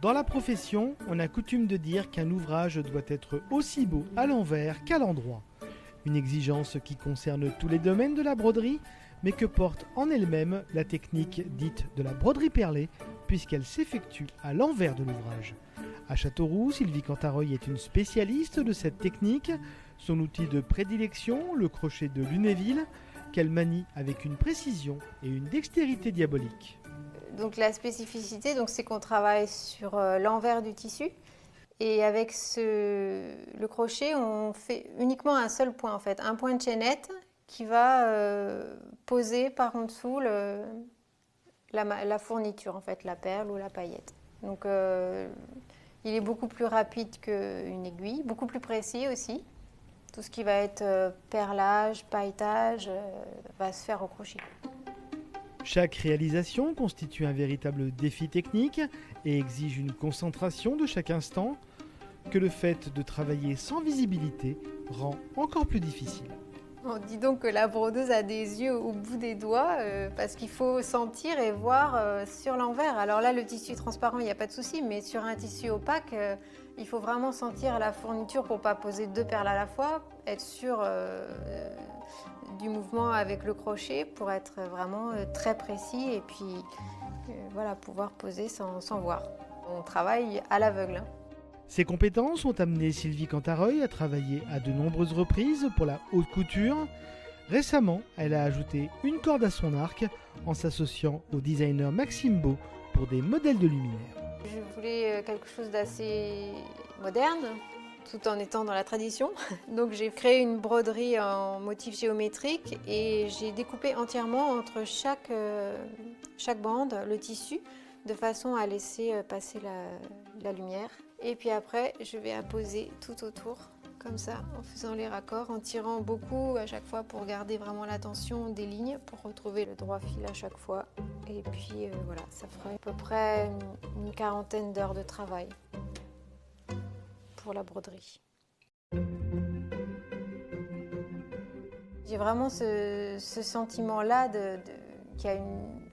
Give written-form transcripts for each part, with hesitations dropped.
Dans la profession, on a coutume de dire qu'un ouvrage doit être aussi beau à l'envers qu'à l'endroit. Une exigence qui concerne tous les domaines de la broderie, mais que porte en elle-même la technique dite de la broderie perlée, puisqu'elle s'effectue à l'envers de l'ouvrage. À Châteauroux, Sylvie Cantareuil est une spécialiste de cette technique. Son outil de prédilection, le crochet de Lunéville, qu'elle manie avec une précision et une dextérité diabolique. Donc la spécificité, c'est qu'on travaille sur l'envers du tissu. Et avec le crochet, on fait uniquement un seul point en fait, un point de chaînette qui va poser par en dessous la fourniture en fait, la perle ou la paillette. Donc il est beaucoup plus rapide qu'une aiguille, beaucoup plus précis aussi. Tout ce qui va être perlage, pailletage va se faire au crochet. Chaque réalisation constitue un véritable défi technique et exige une concentration de chaque instant que le fait de travailler sans visibilité rend encore plus difficile. On dit donc que la brodeuse a des yeux au bout des doigts parce qu'il faut sentir et voir sur l'envers. Alors là, le tissu transparent, il n'y a pas de souci, mais sur un tissu opaque, il faut vraiment sentir la fourniture pour ne pas poser deux perles à la fois, être sûr du mouvement avec le crochet pour être vraiment très précis et puis pouvoir poser sans voir. On travaille à l'aveugle. Ses compétences ont amené Sylvie Cantareuil à travailler à de nombreuses reprises pour la haute couture. Récemment, elle a ajouté une corde à son arc en s'associant au designer Maxime Beau pour des modèles de luminaires. Je voulais quelque chose d'assez moderne, tout en étant dans la tradition. Donc j'ai créé une broderie en motif géométrique et j'ai découpé entièrement entre chaque bande le tissu de façon à laisser passer la lumière. Et puis après, je vais apposer tout autour, comme ça, en faisant les raccords, en tirant beaucoup à chaque fois pour garder vraiment la tension des lignes, pour retrouver le droit fil à chaque fois. Et puis voilà, ça fera à peu près une quarantaine d'heures de travail pour la broderie. J'ai vraiment ce sentiment-là qu'il y a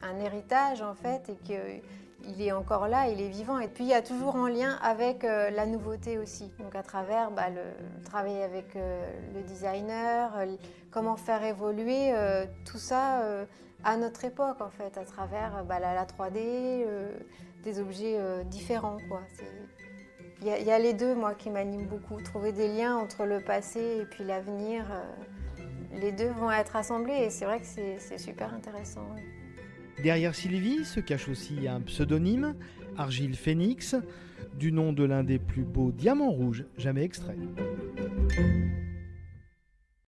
un héritage en fait et qu'il est encore là, il est vivant. Et puis il y a toujours en lien avec la nouveauté aussi. Donc à travers le travail avec le designer, comment faire évoluer tout ça à notre époque en fait, à travers la 3D, des objets différents quoi. Il y a les deux moi qui m'animent beaucoup, trouver des liens entre le passé et puis l'avenir. Les deux vont être assemblés et c'est vrai que c'est super intéressant. Oui. Derrière Sylvie se cache aussi un pseudonyme, Argile Phénix, du nom de l'un des plus beaux diamants rouges jamais extraits.